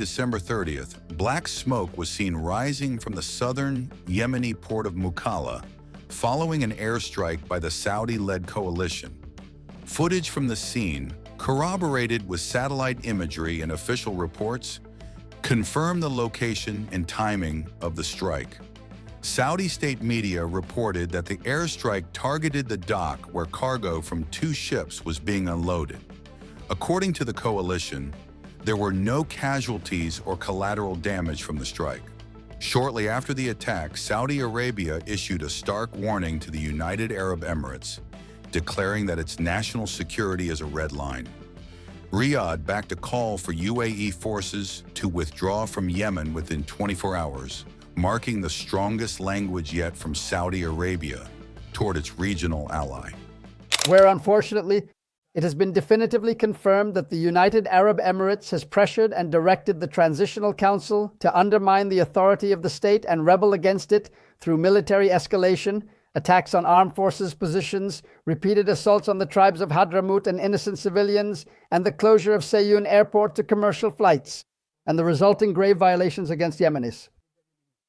December 30th, black smoke was seen rising from the southern Yemeni port of Mukalla, following an airstrike by the Saudi-led coalition. Footage from the scene, corroborated with satellite imagery and official reports, confirmed the location and timing of the strike. Saudi state media reported that the airstrike targeted the dock where cargo from 2 ships was being unloaded. According to the coalition, there were no casualties or collateral damage from the strike. Shortly after the attack, Saudi Arabia issued a stark warning to the United Arab Emirates, declaring that its national security is a red line. Riyadh backed a call for UAE forces to withdraw from Yemen within 24 hours, marking the strongest language yet from Saudi Arabia toward its regional ally. Where unfortunately, it has been definitively confirmed that the United Arab Emirates has pressured and directed the Transitional Council to undermine the authority of the state and rebel against it through military escalation, attacks on armed forces positions, repeated assaults on the tribes of Hadramaut and innocent civilians, and the closure of Sayoun Airport to commercial flights, and the resulting grave violations against Yemenis.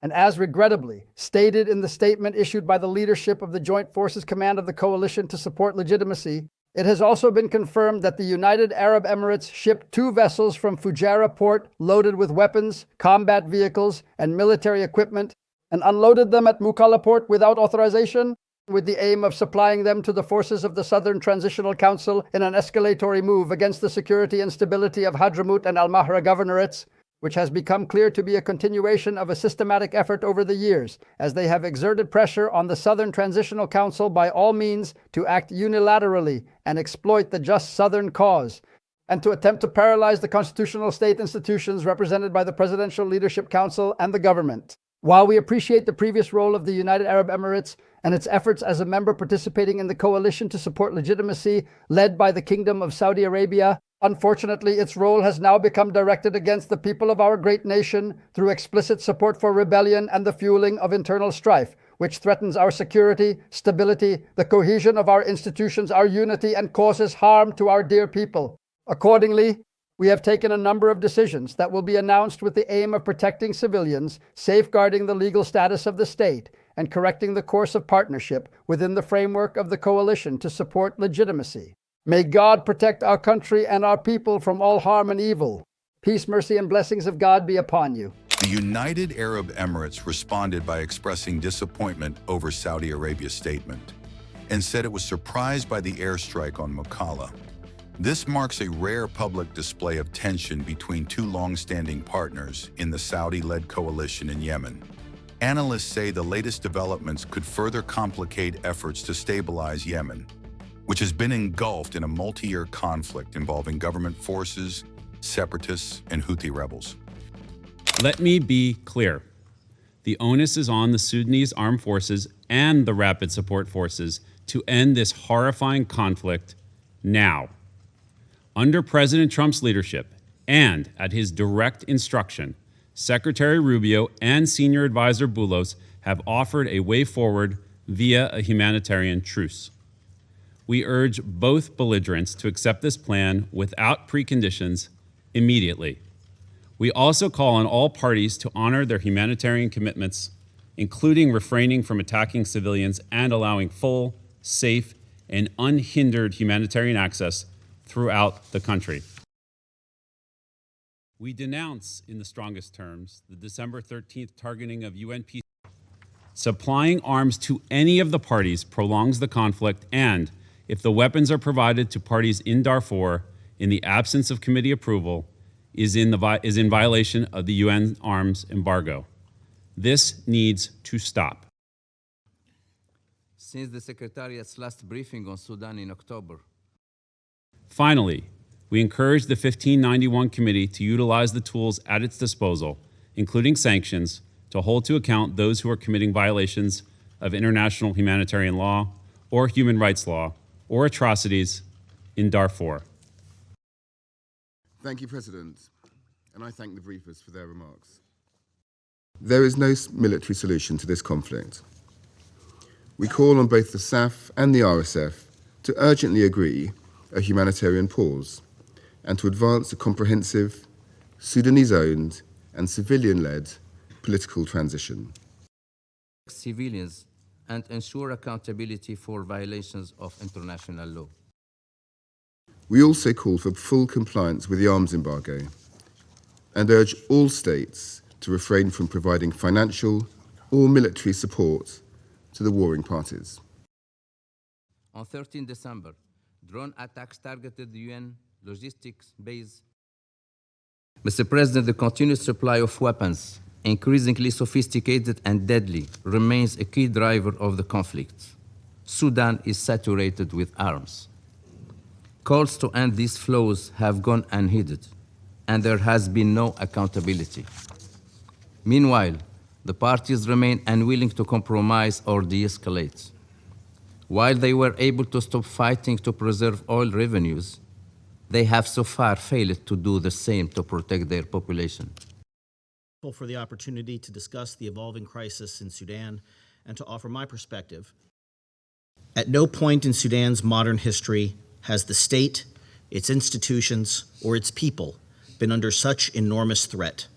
And as regrettably stated in the statement issued by the leadership of the Joint Forces Command of the Coalition to support legitimacy, it has also been confirmed that the United Arab Emirates shipped 2 vessels from Fujairah port loaded with weapons, combat vehicles, and military equipment, and unloaded them at Mukalla port without authorization, with the aim of supplying them to the forces of the Southern Transitional Council in an escalatory move against the security and stability of Hadramaut and Al-Mahra governorates, which has become clear to be a continuation of a systematic effort over the years, as they have exerted pressure on the Southern Transitional Council by all means to act unilaterally and exploit the just Southern cause, and to attempt to paralyze the constitutional state institutions represented by the Presidential Leadership Council and the government. While we appreciate the previous role of the United Arab Emirates and its efforts as a member participating in the coalition to support legitimacy led by the Kingdom of Saudi Arabia, unfortunately, its role has now become directed against the people of our great nation through explicit support for rebellion and the fueling of internal strife, which threatens our security, stability, the cohesion of our institutions, our unity, and causes harm to our dear people. Accordingly, we have taken a number of decisions that will be announced with the aim of protecting civilians, safeguarding the legal status of the state, and correcting the course of partnership within the framework of the coalition to support legitimacy. May God protect our country and our people from all harm and evil. Peace, mercy, and blessings of God be upon you. The United Arab Emirates responded by expressing disappointment over Saudi Arabia's statement and said it was surprised by the airstrike on Mukalla. This marks a rare public display of tension between 2 long-standing partners in the Saudi-led coalition in Yemen. Analysts say the latest developments could further complicate efforts to stabilize Yemen, which has been engulfed in a multi-year conflict involving government forces, separatists, and Houthi rebels. Let me be clear. The onus is on the Sudanese armed forces and the rapid support forces to end this horrifying conflict now. Under President Trump's leadership and at his direct instruction, Secretary Rubio and Senior Advisor Boulos have offered a way forward via a humanitarian truce. We urge both belligerents to accept this plan without preconditions immediately. We also call on all parties to honor their humanitarian commitments, including refraining from attacking civilians and allowing full, safe, and unhindered humanitarian access throughout the country. We denounce in the strongest terms the December 13th targeting of UN peace. Supplying arms to any of the parties prolongs the conflict, and if the weapons are provided to parties in Darfur in the absence of committee approval, is in violation of the UN arms embargo. This needs to stop. Since the Secretariat's last briefing on Sudan in October. Finally, we encourage the 1591 Committee to utilize the tools at its disposal, including sanctions, to hold to account those who are committing violations of international humanitarian law or human rights law or atrocities in Darfur. Thank you, President, and I thank the briefers for their remarks. There is no military solution to this conflict. We call on both the SAF and the RSF to urgently agree a humanitarian pause and to advance a comprehensive, Sudanese-owned and civilian-led political transition. Civilians and ensure accountability for violations of international law. We also call for full compliance with the arms embargo and urge all states to refrain from providing financial or military support to the warring parties. On 13 December, drone attacks targeted the UN logistics base. Mr. President, the continued supply of weapons, increasingly sophisticated and deadly, remains a key driver of the conflict. Sudan is saturated with arms. Calls to end these flows have gone unheeded, and there has been no accountability. Meanwhile, the parties remain unwilling to compromise or de-escalate. While they were able to stop fighting to preserve oil revenues, they have so far failed to do the same to protect their population. For the opportunity to discuss the evolving crisis in Sudan and to offer my perspective. At no point in Sudan's modern history has the state, its institutions, or its people been under such enormous threat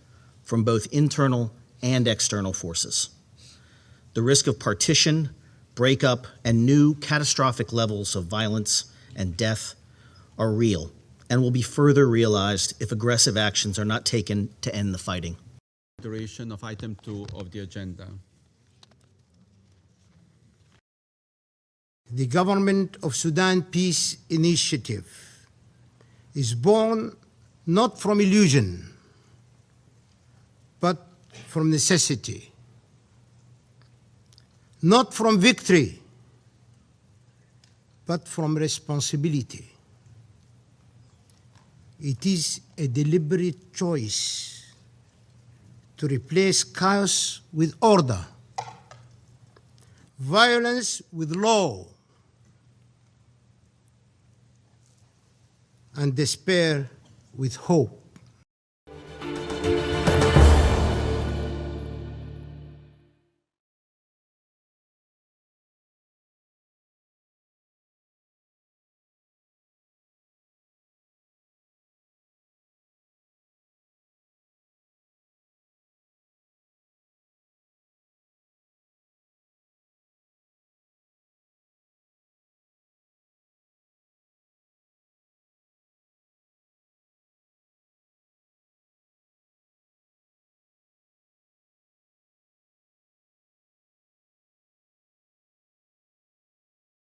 from both internal and external forces. The risk of partition, breakup, and new catastrophic levels of violence and death are real and will be further realized if aggressive actions are not taken to end the fighting. Consideration of item 2 of the agenda. The Government of Sudan Peace Initiative is born not from illusion, but from necessity, not from victory, but from responsibility. It is a deliberate choice to replace chaos with order, violence with law, and despair with hope.